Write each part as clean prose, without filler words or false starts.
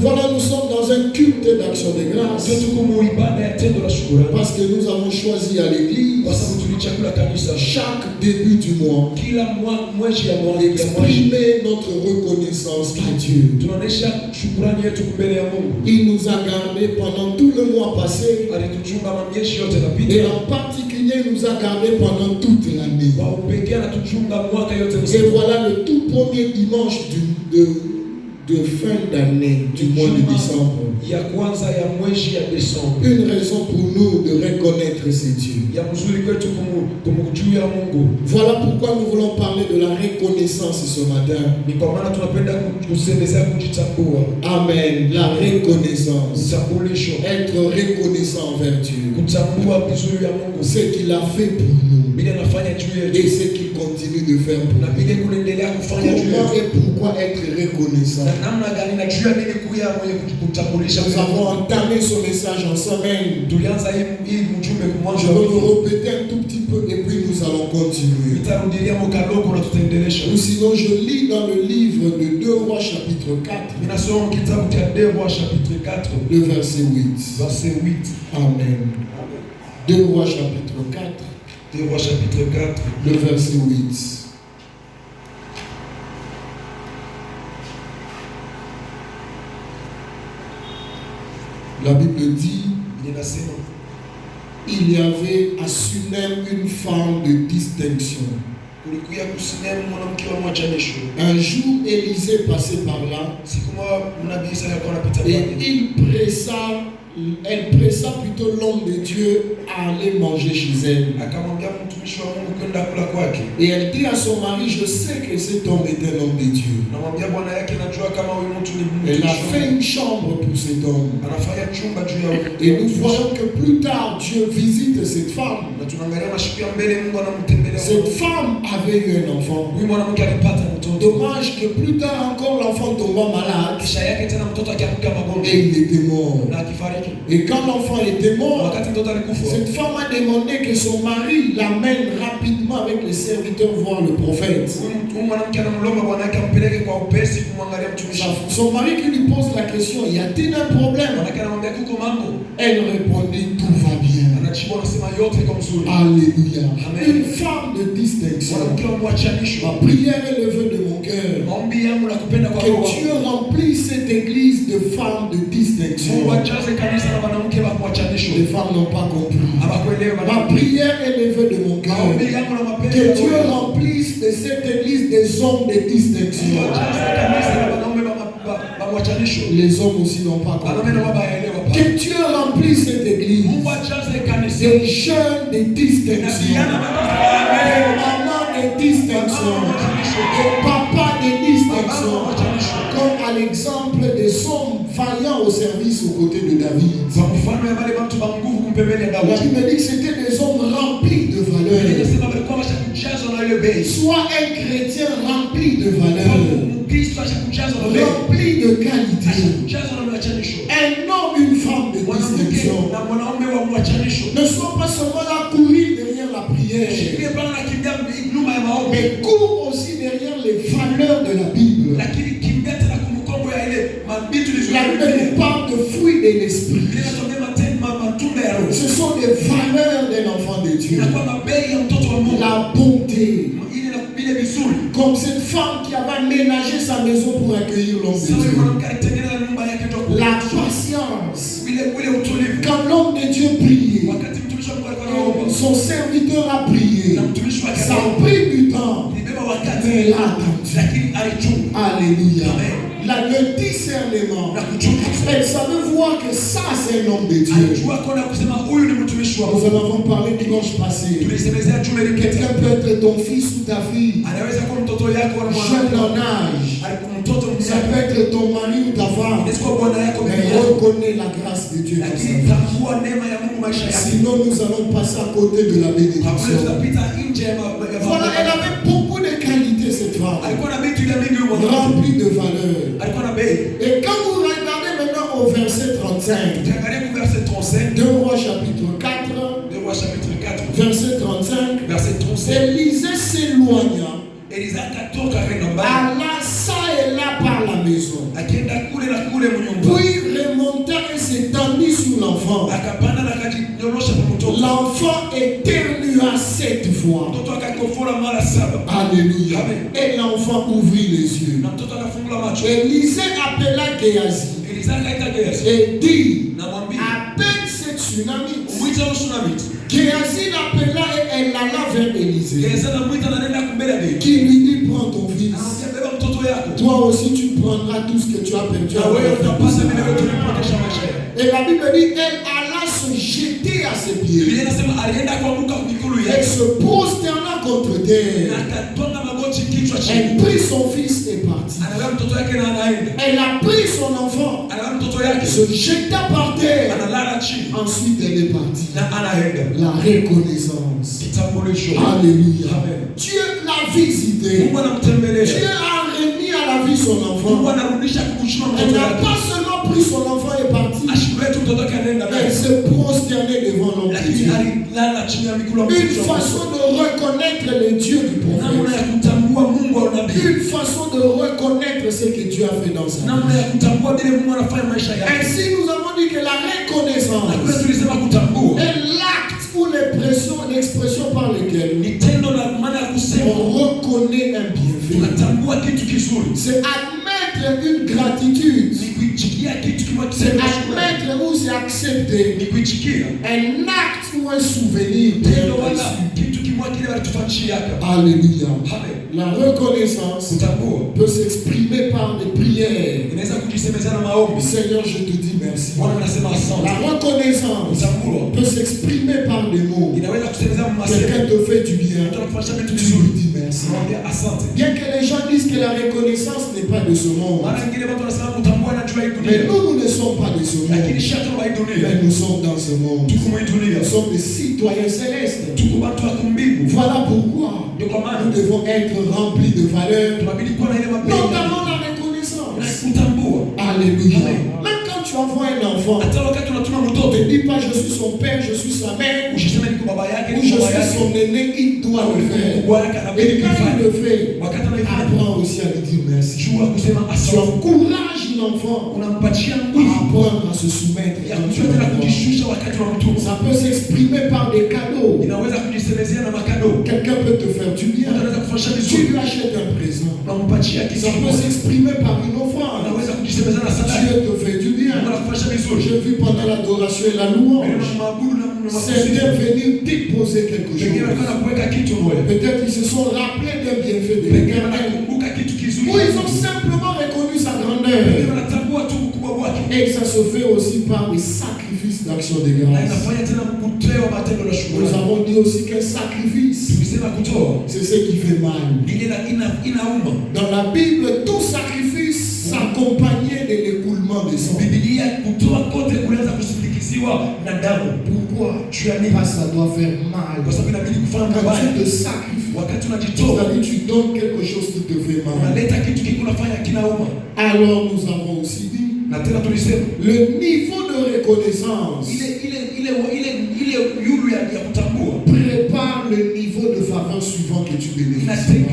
Voilà, nous sommes dans un culte d'action de grâce. Parce que nous avons choisi à l'église chaque début du mois d'exprimer notre reconnaissance à Dieu. Il nous a gardés pendant tout le mois passé. Et en particulier, il nous a gardés pendant toute l'année. Et voilà le tout premier dimanche de fin d'année du mois de décembre. Une raison pour nous de reconnaître ces dieux. Voilà pourquoi nous voulons parler de la reconnaissance ce matin. Amen. La reconnaissance. Être reconnaissant envers Dieu. Ce qu'il a fait pour nous. Et ce qu'il continue de faire pour nous. Comment et pourquoi être reconnaissant? Nous avons entamé ce message en semaine. Je vais le répéter un tout petit peu et puis nous allons continuer. Ou sinon je lis dans le livre de 2 Rois chapitre 4. Le verset 8. Amen. 2 Rois chapitre 4. 2 Rois chapitre 4. Le verset 8. La Bible dit, il y avait à Sunem une femme de distinction. Un jour, Élisée passait par là et elle pressa plutôt l'homme de Dieu à aller manger chez elle. Et elle dit à son mari, je sais que cet homme est un homme de Dieu. Elle a fait une chambre pour cet homme. Et nous voyons que plus tard, Dieu visite cette femme. Cette femme avait eu un enfant. Dommage que plus tard encore l'enfant tomba malade. Et il était mort. Et quand l'enfant était mort, cette femme a demandé que son mari l'amène rapidement avec les serviteurs voir le prophète. Son mari qui lui pose la question, y a-t-il un problème? Elle répondit, tout va bien. Alléluia. Une femme de distinction. Ma prière est levée de mon cœur. Que Dieu remplisse cette église de femmes de distinction. Les femmes n'ont pas compris. Ma prière est levée de mon cœur. Que Dieu remplisse de cette église des hommes de distinction. Les hommes aussi n'ont pas compris. Que Dieu remplisse cette église des jeunes de distinction, des mamans de distinction, des papas de distinction, comme à l'exemple des hommes vaillants au service aux côtés de David. La Bible dit que c'était des hommes remplis de valeurs. Soit un chrétien rempli de valeurs, rempli de qualité. Un homme, une femme de distinction. Ne sois pas seulement là courir derrière la prière, mais cours aussi derrière les valeurs de la Bible. La Bible nous parle de fruits de l'esprit. Ce sont des valeurs d'un enfant de Dieu. La bonté. Comme cette femme qui avait aménagé sa maison pour accueillir l'homme de Dieu. La patience. Quand l'homme de Dieu priait, son serviteur a prié. Ça a pris du temps, mais il a attendu. Alléluia. Le discernement. Elle savait voir que ça c'est un homme de Dieu. Nous en avons parlé dimanche passé. Quelqu'un peut être ton fils ou ta fille, jeune en âge. Ça peut être ton mari ou ta femme. Mais reconnais la grâce de Dieu. Sinon nous allons passer à côté de la bénédiction. Voilà, elle avait beaucoup de qualités cette femme, remplie de valeurs. Et quand vous regardez maintenant au verset 35, 2 Rois chapitre 4, verset 35, Élisée s'éloigna, alla ça et là par la maison. Puis il remonta et s'étendit sur l'enfant. L'enfant éternua 7 fois. Alléluia. Et l'enfant ouvrit les yeux. Élisée appela Géasi et dit, appelle cette tsunami. Géasi l'appela et elle alla vers Élisée, qui lui dit, prends ton fils. Toi aussi tu prendras tout ce que tu as perdu. Et la Bible dit, elle alla se jeter à ses pieds. Elle se prosterna contre terre. Elle prit son fils et partit. Elle a pris son enfant, se jeta par terre. Ensuite elle est partie. La reconnaissance. Alléluia. Dieu l'a visité. Dieu a remis à la vie son enfant. Elle n'a pas seulement pris son enfant et parti. Elle s'est prosternée devant l'homme de Dieu. Une façon de reconnaître le Dieu du prophète. Une façon de reconnaître ce que Dieu a fait dans sa vie. Ainsi nous avons dit que la reconnaissance est l'acte ou l'expression par laquelle on reconnaît un bienfait. C'est admettre une gratitude. C'est admettre ou c'est accepter un acte ou un souvenir bien reçu. Alléluia. La reconnaissance peut s'exprimer par des prières. Seigneur, je te dis merci. La reconnaissance peut s'exprimer par des mots. Quelqu'un te fait du bien, tu lui dis merci. Bien que les gens disent que la reconnaissance n'est pas de ce monde, mais nous ne sommes pas de ce monde, mais nous sommes dans ce monde. Nous sommes des citoyens célestes. Voilà pourquoi nous devons être remplis de valeurs, notamment la reconnaissance. Alléluia. Même quand tu envoies un enfant, ne dis pas je suis son père, je suis sa mère, ou je suis son aîné, il doit le faire. Et quand il le fait, apprends aussi à lui dire merci. Tu encourages l'enfant à apprendre à se soumettre. Ça peut s'exprimer par des cadeaux. Quelqu'un peut te faire du bien. Tu lui achètes un présent. Ça peut s'exprimer par une offrande. Dieu te fait du bien. J'ai vu pendant l'adoration et la louange, certains venir déposer quelque chose. Peut-être ils se sont rappelés d'un bienfait de l'Éternel. Ou ils ont simplement reconnu sa grandeur. Et ça se fait aussi par des sacrifices d'action de grâce. Nous avons dit aussi qu'un sacrifice, c'est ce qui fait mal. Dans la Bible, tout sacrifice s'accompagnait de l'écoulement de sang. Pourquoi? Parce que ça doit faire mal. Quand tu te sacrifies, c'est-à-dire tu donnes quelque chose qui te fait mal. Alors nous avons aussi dit le niveau de reconnaissance prépare le niveau de faveur suivant que tu bénéficies.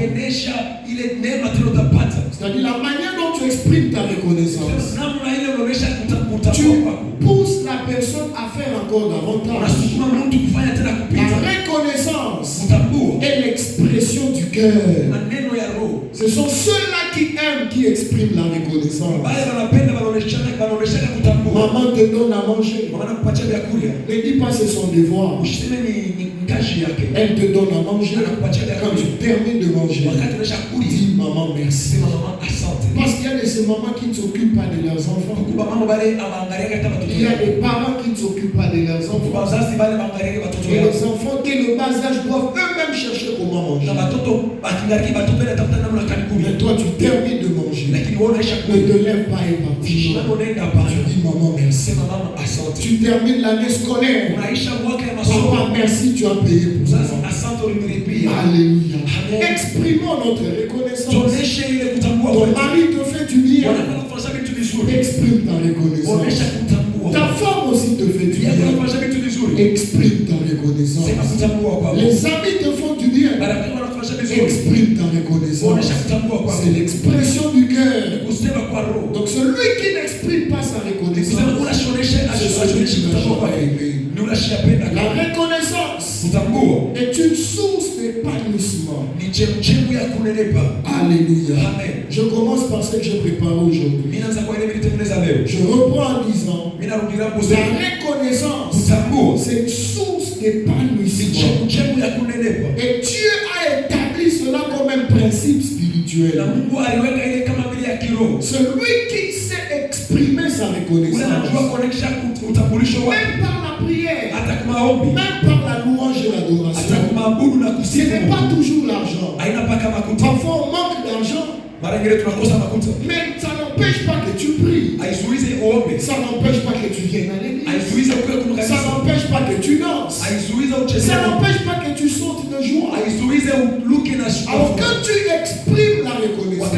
C'est-à-dire la manière dont tu exprimes ta reconnaissance, tu pousses la personne à faire encore davantage. La reconnaissance est l'expression du cœur. Ce sont ceux-là qui aiment qui expriment la reconnaissance. Maman te donne à manger. Ne dis pas c'est son devoir. Elle te donne à manger. Quand tu termines de manger, dis maman merci. Parce qu'il y a de ces mamans qui ne s'occupent pas de leurs enfants. Il y a des parents qui ne s'occupent pas de leurs enfants. Et les enfants, dès le bas âge, doivent eux-mêmes chercher comment manger. Mais toi, tu termines de manger. Ne te lève pas et parti. Tu dis maman merci. Tu termines l'année scolaire. Papa merci, tu as payé pour ça. Alléluia. Exprimons notre reconnaissance. Ton mari te fait du bien. Exprime ta reconnaissance. Ta femme aussi te fait du bien. Exprime ta reconnaissance. Les amis te font du bien. Exprime ta reconnaissance. C'est l'expression du cœur. Donc celui qui n'exprime n'exprime pas sa reconnaissance, la reconnaissance est une source d'épanouissement. Alléluia. Je commence par ce que j'ai préparé aujourd'hui. Je reprends en disant, la reconnaissance, c'est une source d'épanouissement. Et Dieu a établi cela comme un principe spirituel. Celui qui sait exprimer sa reconnaissance, même par la prière, même par la louange et l'adoration, ce n'est pas toujours l'argent. Parfois on manque d'argent, mais ça n'empêche pas que tu pries. Ça n'empêche pas que tu viennes à l'église. Ça n'empêche pas que tu danses. Ça n'empêche pas que tu sautes de joie. Alors quand tu exprimes la reconnaissance,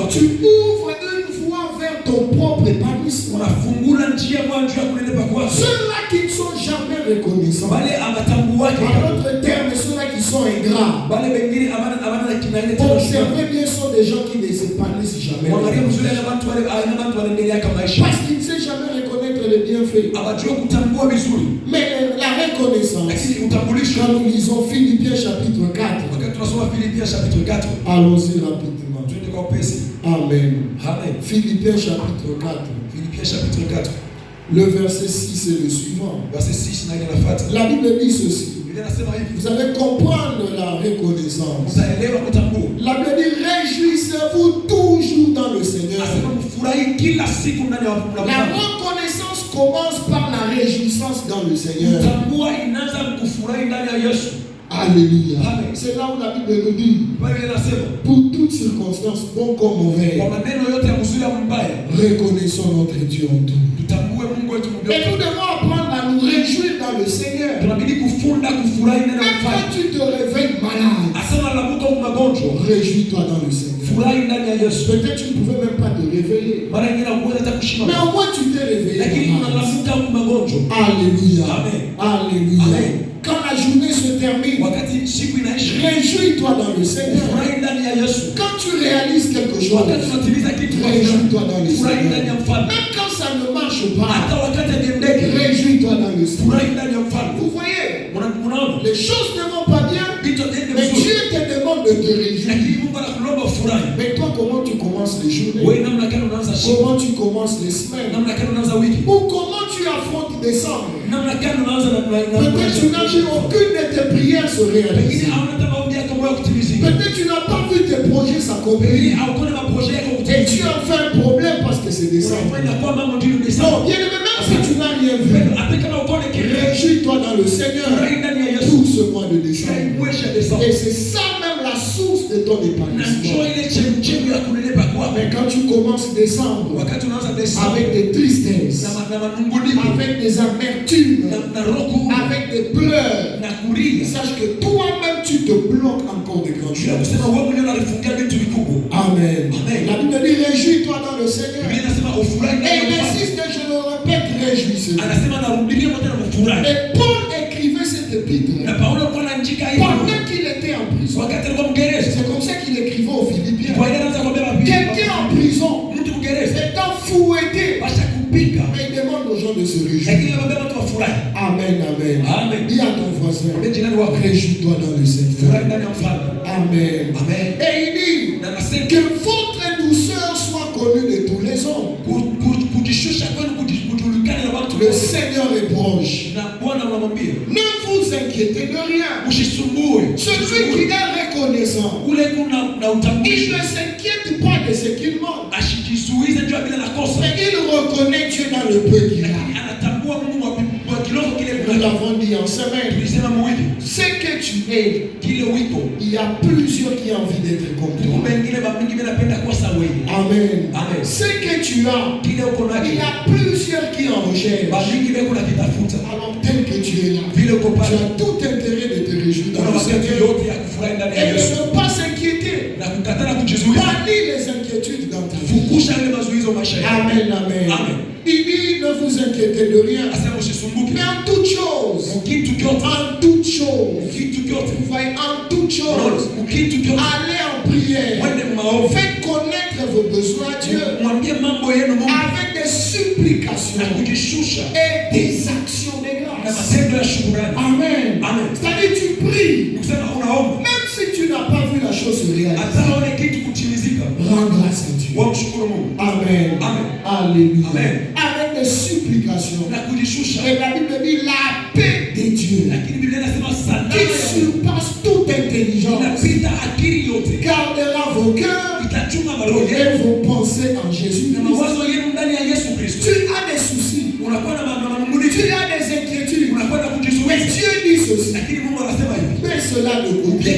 tu ouvres une voie vers ton propre épanouissement. Ceux-là qui ne sont jamais reconnaissants, en d'autres termes, ceux-là qui sont ingrats, observez bien, sont des gens qui ne s'épanouissent jamais. Parce qu'ils ne savent jamais reconnaître les bienfaits. Mais la reconnaissance, quand nous lisons Philippiens chapitre 4, allons-y rapidement. Amen. Philippiens chapitre 4. Le verset 6 est le suivant. La Bible dit ceci. Vous allez comprendre la reconnaissance. La Bible dit, réjouissez-vous toujours dans le Seigneur. La reconnaissance commence par la réjouissance dans le Seigneur. Alléluia. C'est là où la Bible nous dit, pour toutes circonstances, bon comme mauvais, reconnaissons notre Dieu en tout. Et nous devons apprendre à nous réjouir dans le Seigneur. Même quand tu te réveilles malade, réjouis-toi dans le Seigneur. Peut-être tu ne pouvais même pas te réveiller, mais au moins tu t'es réveillé. Alléluia. Alléluia. Quand la journée se termine, réjouis-toi dans le Seigneur. Quand tu réalises quelque chose, réjouis-toi dans le Seigneur. Même quand ça ne marche pas, réjouis-toi dans le Seigneur. Vous voyez, les choses ne vont pas bien, mais Dieu te demande de te réjouir. Mais toi, comment tu commences les journées? Comment tu commences les semaines? Ou comment tu affrontes décembre? Peut-être tu n'as vu aucune de tes prières se réaliser. Peut-être tu n'as pas vu tes projets s'accomplir. Et tu as fait un problème parce que c'est décembre. Non, bien aimé, même si tu n'as rien vu, réjouis-toi dans le Seigneur tout ce mois de décembre. Et c'est ça même la source de ton épanouissement. Mais quand tu commences décembre avec des tristesses, avec des amertumes, avec des pleurs, sache que toi-même tu te bloques encore de grandes choses. Amen. La Bible dit, réjouis-toi dans le Seigneur. Et il insiste que je le répète, réjouissez-vous. Et Paul écrivait cette épître pendant qu'il était en prison. C'est comme ça qu'il écrivait aux Philippiens. Quelqu'un en prison, étant fouetté, mais il demande aux gens de se réjouir. Amen, amen. Dis à ton voisin, réjouis-toi dans le Seigneur. Amen. Et il dit que votre douceur soit connue de tous les hommes. Le Seigneur est proche. Ne vous inquiétez de rien. Celui qui est reconnaissant, il ne s'inquiète pas de ce qu'il manque. Mais il reconnaît Dieu dans le peu qu'il a. Nous l'avons dit en semaine. Ce que tu es, il y a plusieurs qui ont envie d'être comme toi. Amen. Ce que tu as, il y a plusieurs qui en recherchent. Alors tel que tu es là, tu as tout intérêt de te réjouir dans le Seigneur. Et de ne pas s'inquiéter. Bannir les inquiétudes dans ta vie. Amen, amen. Il dit, ne vous inquiétez de rien. Mais en toute chose, vous voyez, en toute chose, allez en en prière. Faites connaître vos besoins à Dieu avec des supplications et des actions de grâce. Amen. C'est-à-dire tu pries. Même si tu n'as pas vu la chose se réaliser. Rends grâce à Dieu. Amen. Alléluia. Avec des supplications. Et la Bible dit la paix de Dieu qui surpasse toute intelligence gardera vos cœurs et vos pensées en Jésus. Tu as des soucis, tu as des inquiétudes, mais Dieu dit ceci. Mais cela de côté,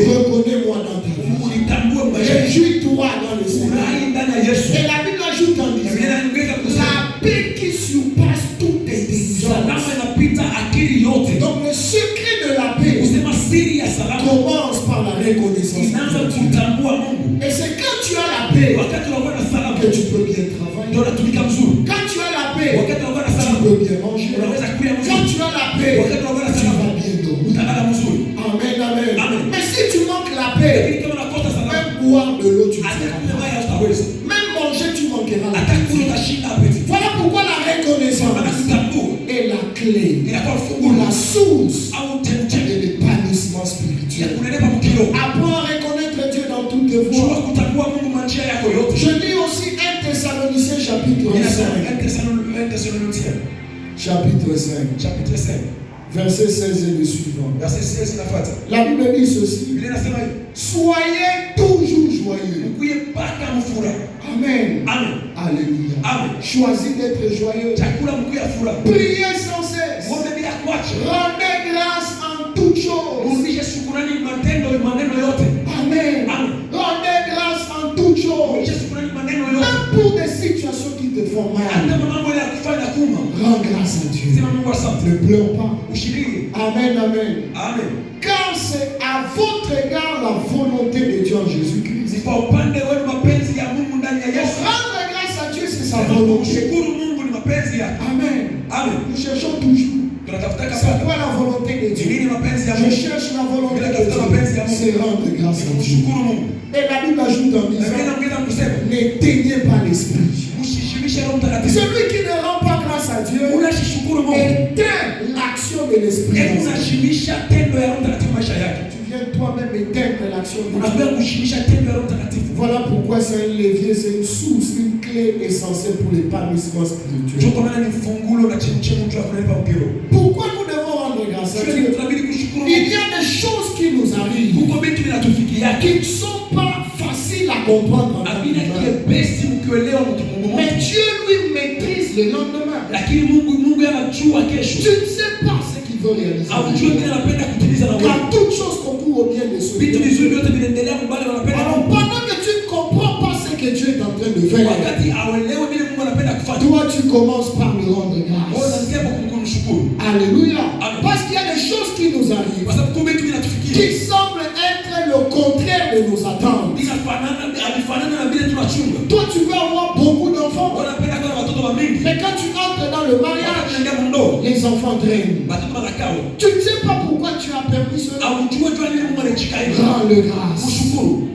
reconnais-moi dans ta vie, réjouis-toi dans le Seigneur. Et la Bible ajoute en disant la paix qui surpasse toute intelligence. Donc le secret de la paix commence par la reconnaissance. Et c'est quand tu as la paix que tu peux bien travailler. Quand tu as la paix, tu peux bien manger. Quand tu as la paix, tu vas bien dormir. Amen. Mais si tu manques la paix, même boire de l'eau, tu ne seras pas. Même manger, tu manqueras la paix. Voilà pourquoi la reconnaissance est la clé ou la source de l'épanouissement spirituel. Apprends à reconnaître Dieu dans toutes tes voies. Je lis aussi 1 Thessaloniciens chapitre 5. Chapitre 5. Verset 16 et le suivant. La Bible dit ceci. Soyez toujours joyeux. Amen. Alléluia. Choisis d'être joyeux. Priez sans cesse. Rendez grâce en toutes choses. Amen. Rendez grâce en toutes choses. Même pour des situations qui te font mal. Rends grâce à Dieu. Ne pleure pas. Amen. Car c'est à votre égard la volonté de Dieu en Jésus-Christ. Rendre grâce à Dieu, c'est sa volonté. Amen. Nous cherchons toujours. C'est quoi la volonté de Dieu? Je cherche la volonté de Dieu. C'est rendre grâce à Dieu. Et la Bible ajoute en disant, n'éteignez pas l'esprit. Celui qui ne rend pas grâce à Dieu éteint l'action de l'esprit. Tu viens toi-même éteindre l'action de l'esprit. Voilà pourquoi c'est un levier, c'est une source, une clé essentielle pour l'épanouissement spirituel. Pourquoi nous devons rendre grâce à Dieu? Il y a des choses qui nous arrivent qui ne sont pas faciles à comprendre. Mais Dieu lui maîtrise le lendemain. Tu ne sais pas ce qu'il veut réaliser. Car toute chose concourt au bien de ceux qui l'aiment. Alors pendant que tu ne comprends pas ce que Dieu est en train de faire, toi tu commences par lui rendre grâce. Alléluia. Parce qu'il y a des choses qui nous arrivent qui semblent être le contraire de nos attentes. Toi tu veux avoir beaucoup d'enfants, mais quand tu entres dans le mariage, les enfants traînent. Tu ne sais pas pourquoi tu as permis cela. Rends le grâce.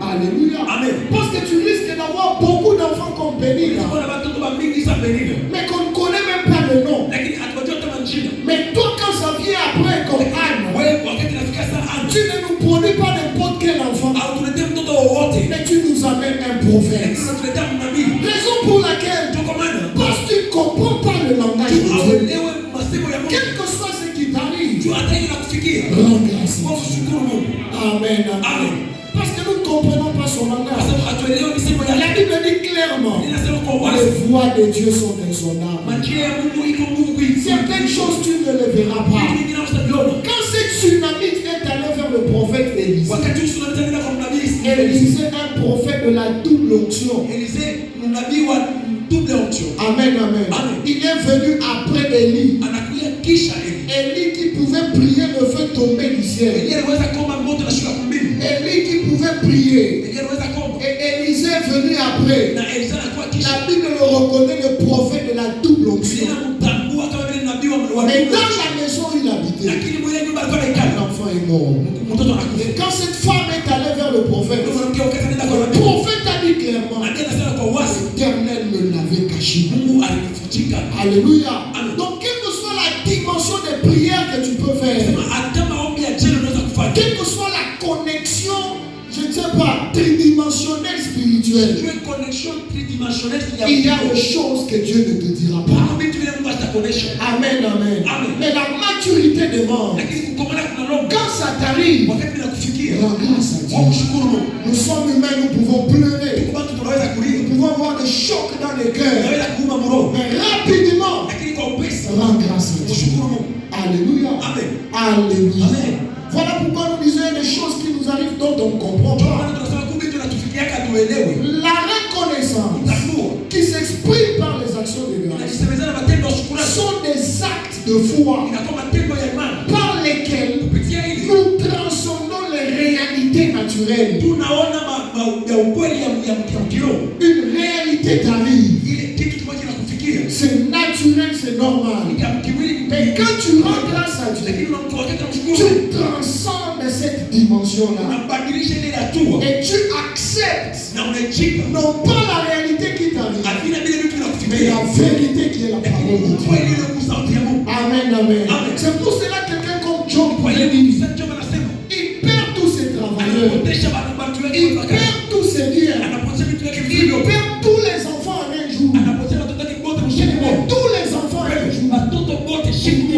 Alléluia. Parce que tu risques d'avoir beaucoup d'enfants comme Pénina, mais qu'on ne connaît même pas le nom. Mais toi, quand ça vient après comme Anne, tu ne nous produis pas n'importe quel enfant, mais tu nous amènes un prophète. Raison pour laquelle, parce que tu ne comprends pas le langage de Dieu, quel que soit ce qui t'arrive, rends grâce. Amen. Parce que nous ne comprenons pas son langage. La Bible dit clairement, les voies de Dieu sont insondables. Certaines choses tu ne les verras pas. Quand cette tsunamite est allée vers le prophète Élisée, Élisée est un prophète de la double onction. Amen. Il est venu après Élie. Élie qui pouvait prier le feu tomber du ciel. Élie qui pouvait prier. Et Élisée est venu après. La Bible le reconnaît le prophète de la double onction. Mais dans la maison où il habitait, l'enfant est mort. Et quand cette femme est allée vers le prophète, effacé. Alléluia. Donc, quelle que soit la dimension des prières que tu peux faire, quelle que soit la connexion, je ne sais pas, tridimensionnelle spirituelle, il y a des choses que Dieu ne te dira pas. Amen, amen. Mais la maturité demande, quand ça t'arrive, rends grâce à Dieu. Nous sommes humains, nous pouvons pleurer, nous pouvons avoir des chocs dans les cœurs, mais rapidement, rends grâce à Dieu. Alléluia. Alléluia. Voilà pourquoi nous disons des choses qui nous arrivent dont on ne comprend pas. La reconnaissance qui s'exprime par les actions de grâce sont des actes de foi par lesquels nous transcendons les réalités naturelles. Une réalité t'arrive. C'est naturel, c'est normal. Mais quand tu rends grâce à Dieu, tu transcendes cette dimension-là. Et tu acceptes non pas la réalité qui t'arrive, mais la vérité qui est la parole de Dieu. Amen, amen. C'est pour cela que quelqu'un comme Job, il perd tous ses travailleurs, il perd tous ses biens, il perd tous les enfants en un jour. Tous les enfants en un jour.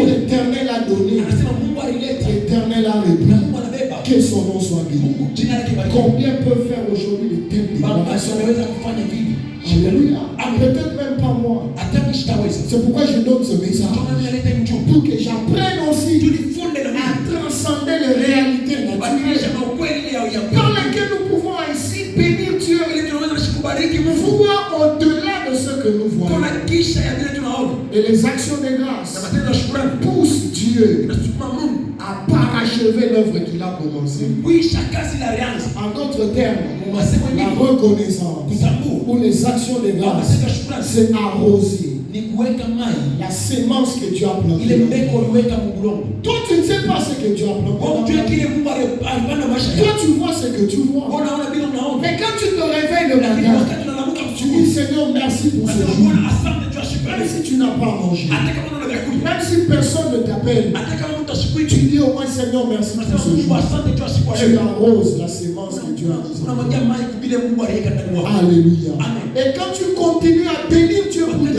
L'Éternel a donné, l'Éternel a repris. Que son nom soit béni. Combien peuvent faire aujourd'hui les thèmes de libération? Alléluia. Peut-être même pas moi. C'est pourquoi je donne ce message. Pour que j'apprenne aussi à transcender les réalités naturelles par lesquelles nous pouvons ainsi bénir Dieu. Voir au-delà de ce que nous voyons. Et les actions de grâce poussent Dieu à parachever l'œuvre qu'il a commencée. En d'autres termes, la reconnaissance ou les actions de grâce, c'est arroser la sémence que Dieu a plantée. Toi, tu ne sais pas ce que Dieu a planté. Toi, tu vois ce que tu vois. Mais quand tu te réveilles le matin, tu dis Seigneur, merci pour ce jour. Même si tu n'as pas mangé, même si personne ne t'appelle, tu dis au moins Seigneur, merci pour ce jour. Tu arroses la sémence que Dieu a mise. Alléluia. Et quand tu continues à bénir Dieu pour ta vie,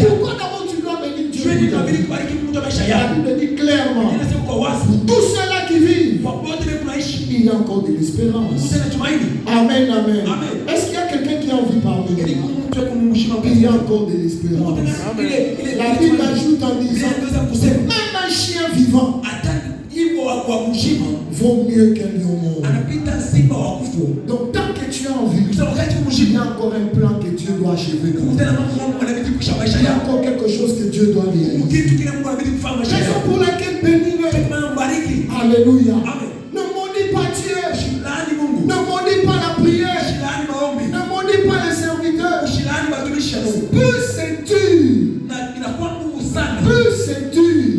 pourquoi d'abord tu dois bénir Dieu pour ta vie? La Bible dit clairement, tous ceux-là qui vivent, il y a encore de l'espérance. Amen, amen. Est-ce qu'il y a quelqu'un qui a envie de parler? Il y a encore de l'espérance. La Bible ajoute en disant, même un chien vivant vaut mieux qu'un lion mort. Donc tant que tu as envie, il y a encore un plan que Dieu doit achever. Il y a encore quelque chose que Dieu doit réaliser. Raison pour laquelle bénis-le. Alléluia. Ne maudis pas Dieu. Ne maudis pas la prière. Ne maudis pas les serviteurs. Plus c'est dur,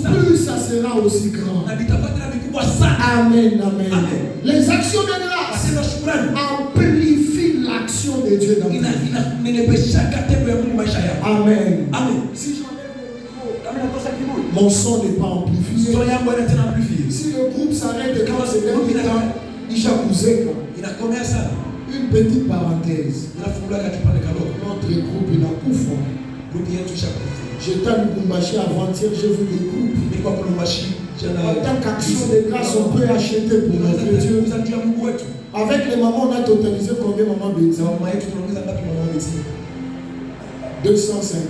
plus ça sera aussi grand. Amen, amen. Les actions de grâce amplifient l'action de Dieu dans ta vie. Amen. Si j'enlève le micro, mon son n'est pas amplifié. Si le groupe s'arrête quand c'est dernier temps, il j'accusais. Une petite parenthèse. Notre groupe il a couvert. J'étais à Lubumbashi avant-hier, j'ai vu les groupes. En tant qu'action de grâce, on peut acheter pour notre Dieu. Avec les mamans, on a totalisé combien maman Betty? 250.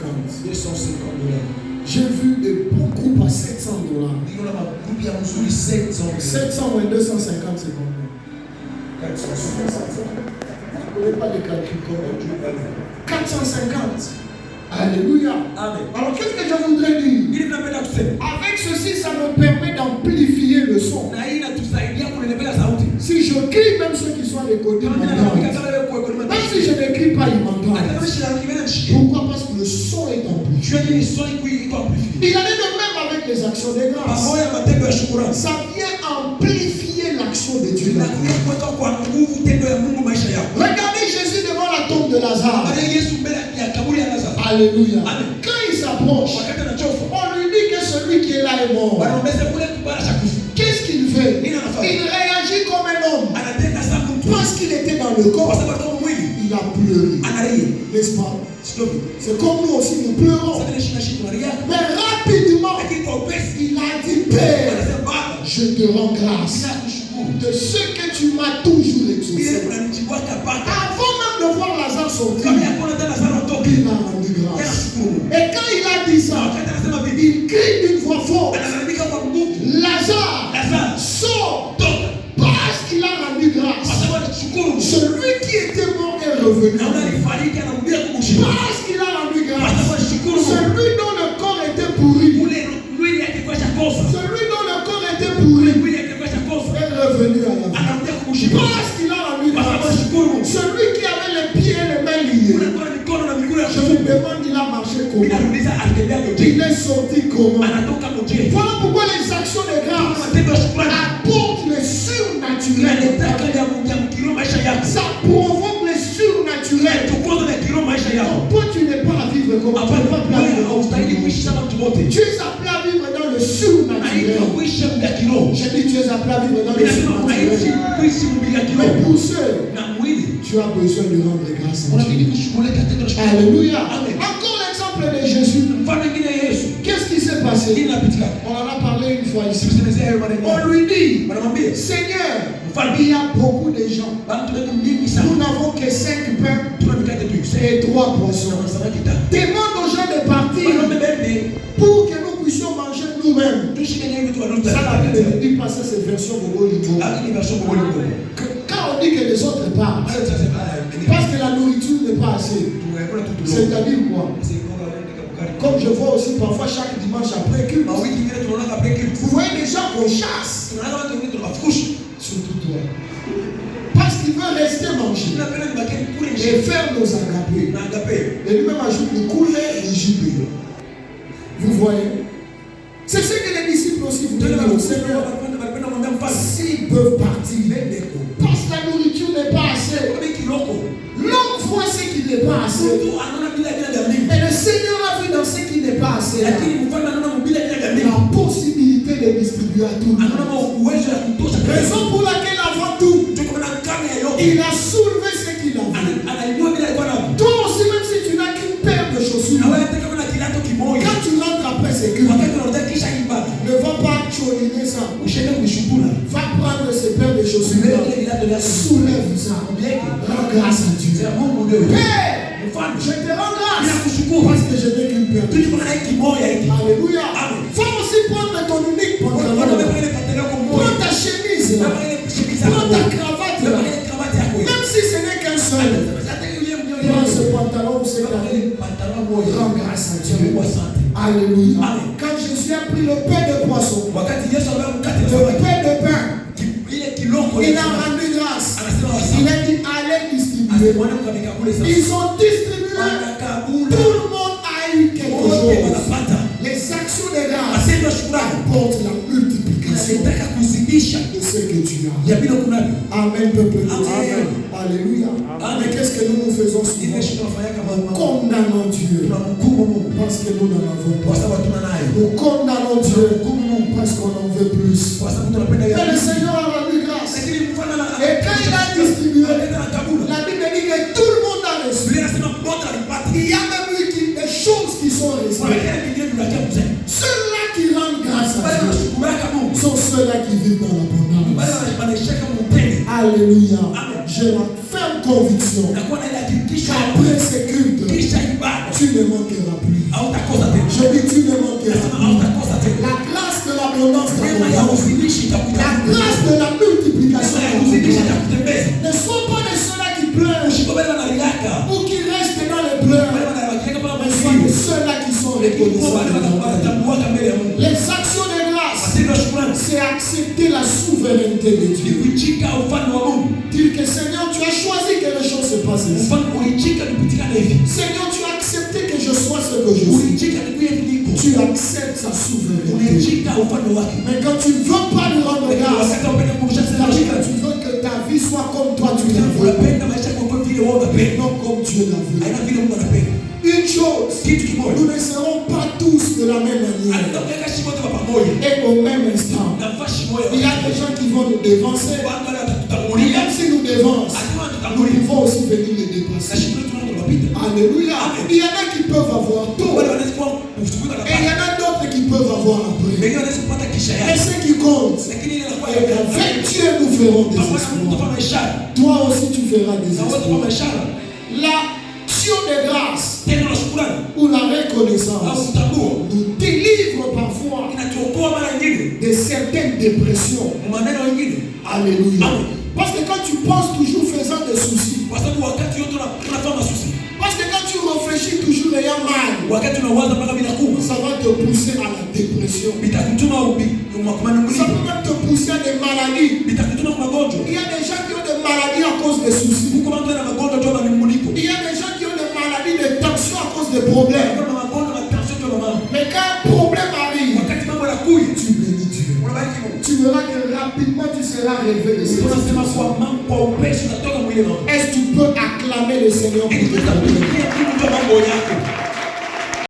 J'ai vu des bons groupes à $700. 700 moins 250, c'est combien? 450. Je ne connais pas les calculs. 450. Alléluia. Amen. Alors qu'est-ce que je voudrais dire? Avec ceci, ça me permet d'amplifier le son. Si je crie, même ceux qui sont à l'école, même si je ne crie pas, ils m'entendent. Pourquoi? Parce que le son est amplifié. Il en est de même avec les actions de grâce. Ça vient amplifier l'action de Dieu. Regardez Jésus devant la tombe de Lazare. Alléluia. Quand il s'approche, on lui dit que celui qui est là est mort. Qu'est-ce qu'il fait? Il réagit comme un homme. Parce qu'il était dans le corps, il a pleuré. N'est-ce pas? C'est comme nous aussi, nous pleurons. Mais rapidement, il a dit, Père, je te rends grâce de ce que tu m'as toujours exaucé. Avant même de voir Lazare sortir, il m'a rendu grâce. Et quand il a dit ça, il crie d'une voix forte, Lazare, sors, parce qu'il a rendu grâce. Celui qui était mort est revenu. Parce qu'il a rendu grâce. Celui dont le corps était pourri, celui dont le corps était pourri, est revenu à la vie. Parce qu'il a rendu grâce. Celui qui avait les pieds et les mains liés, je me demande, il a marché comment? Il est sorti comment? Voilà pourquoi les actions de grâce apportent le surnaturel. Ça provoque le surnaturel. Donc, toi, tu n'es pas à vivre comme ça. Tu es appelé à vivre dans le surnaturel. Je dis, tu es appelé à vivre dans le surnaturel. Mais pour ceux, tu as besoin de rendre grâce à Dieu. Alléluia. Encore l'exemple de Jésus. Qu'est-ce qui s'est passé? On en a parlé une fois ici. On lui dit, Seigneur, il y a beaucoup de gens. Nous n'avons que 5 pains et 3 poissons. Demande aux gens de partir pour que nous puissions manger nous-mêmes. Ça, la Bible ne dit pas ça, c'est version Bobo Libo. Quand on dit que les autres partent, parce que la nourriture n'est pas assez, c'est-à-dire quoi? Comme je vois aussi parfois chaque dimanche après culte, vous voyez des gens qu'on chasse, surtout toi, parce qu'il veut rester manger et faire nos agapés. Et lui-même ajoute le couler et le gibé. Vous voyez? C'est ce que les disciples aussi vous disent au Seigneur. S'ils peuvent partir, parce que la nourriture n'est pas assez, l'homme voit ce qui n'est pas assez. Et le Seigneur a vu dans ce qui n'est pas assez la possibilité de distribuer à tout le monde. Raison pour laquelle avant tout, il a soulevé ce qu'il avait. Toi aussi, même si tu n'as qu'une paire de chaussures, quand tu rentres après c'est que ne va pas choriner ça. Va prendre ces paires de chaussures, soulève ça, rends grâce à Dieu. Père, je te rends grâce parce que je n'ai qu'une paire. Alléluia. Faut aussi prendre ton unique pantalon. Prends ta chemise, prends ta cravate, même si ce n'est qu'un seul. Prends ce pantalon ou ce carré, rends grâce à Dieu. Alléluia. Quand Jésus a pris le pain de poisson, le pain de pain, il a rendu grâce. Il a dit allez distribuer. Ils ont distribué. Tout le monde a eu quelque chose. Les actions de grâce apportent la multiplication de ce que tu as. Amen, peuple. Amen. Alléluia. Mais qu'est-ce que nous faisons souvent? Condamnons Dieu parce que nous n'en avons pas. Nous condamnons Dieu parce qu'on en veut plus. Mais le Seigneur a rendu grâce. Et quand il a distribué, la Bible dit que tout le monde a reçu. Il y a même eu des choses qui sont restées. Ceux-là qui rendent grâce à Dieu sont ceux-là qui vivent dans l'abondance. Alléluia. J'ai la ferme conviction qu'après ces cultes, tu ne manqueras plus. Je dis tu ne manqueras plus. La grâce de l'abondance, la grâce de la multiplication ne sont pas de ceux-là qui pleurent ou qui restent dans les pleurs, mais soient de ceux-là qui sont reconnaissants. Les actions de grâce, c'est accepter la souveraineté de Dieu. Dire que Seigneur, tu as choisi que les choses se passent ici. Seigneur, tu as accepté que je sois ce que je suis. Tu acceptes sa souveraineté. Mais quand tu ne veux pas lui rendre grâce, c'est-à-dire que tu veux que ta vie soit comme toi tu la veux, non comme Dieu la veut. une chose, nous ne serons pas tous de la même manière et au même instant. Il y a des gens qui vont nous dévancer, et même si nous dévancent, nous pouvons aussi venir les dépasser. Alléluia. Il y en a qui peuvent avoir tort, et il y en a d'autres qui peuvent avoir après. Mais ce qui compte, et qu'avec Dieu nous verrons des exploits. Toi aussi tu verras des exploits. L'action de grâce ou la reconnaissance nous délivre parfois de certaines dépressions. Alléluia. Parce que quand tu penses toujours faisant des soucis, parce que quand tu réfléchis toujours ayant mal, ça va te pousser à la dépression. Ça peut même te pousser à des maladies. Il y a des gens qui ont des maladies à cause des soucis. Il y a des gens qui ont des maladies de tension à cause des problèmes. Mais quand un problème arrive, tu bénis Dieu. Tu verras que rapidement tu seras relevé de cette situation. Est-ce que tu peux acclamer le Seigneur pour te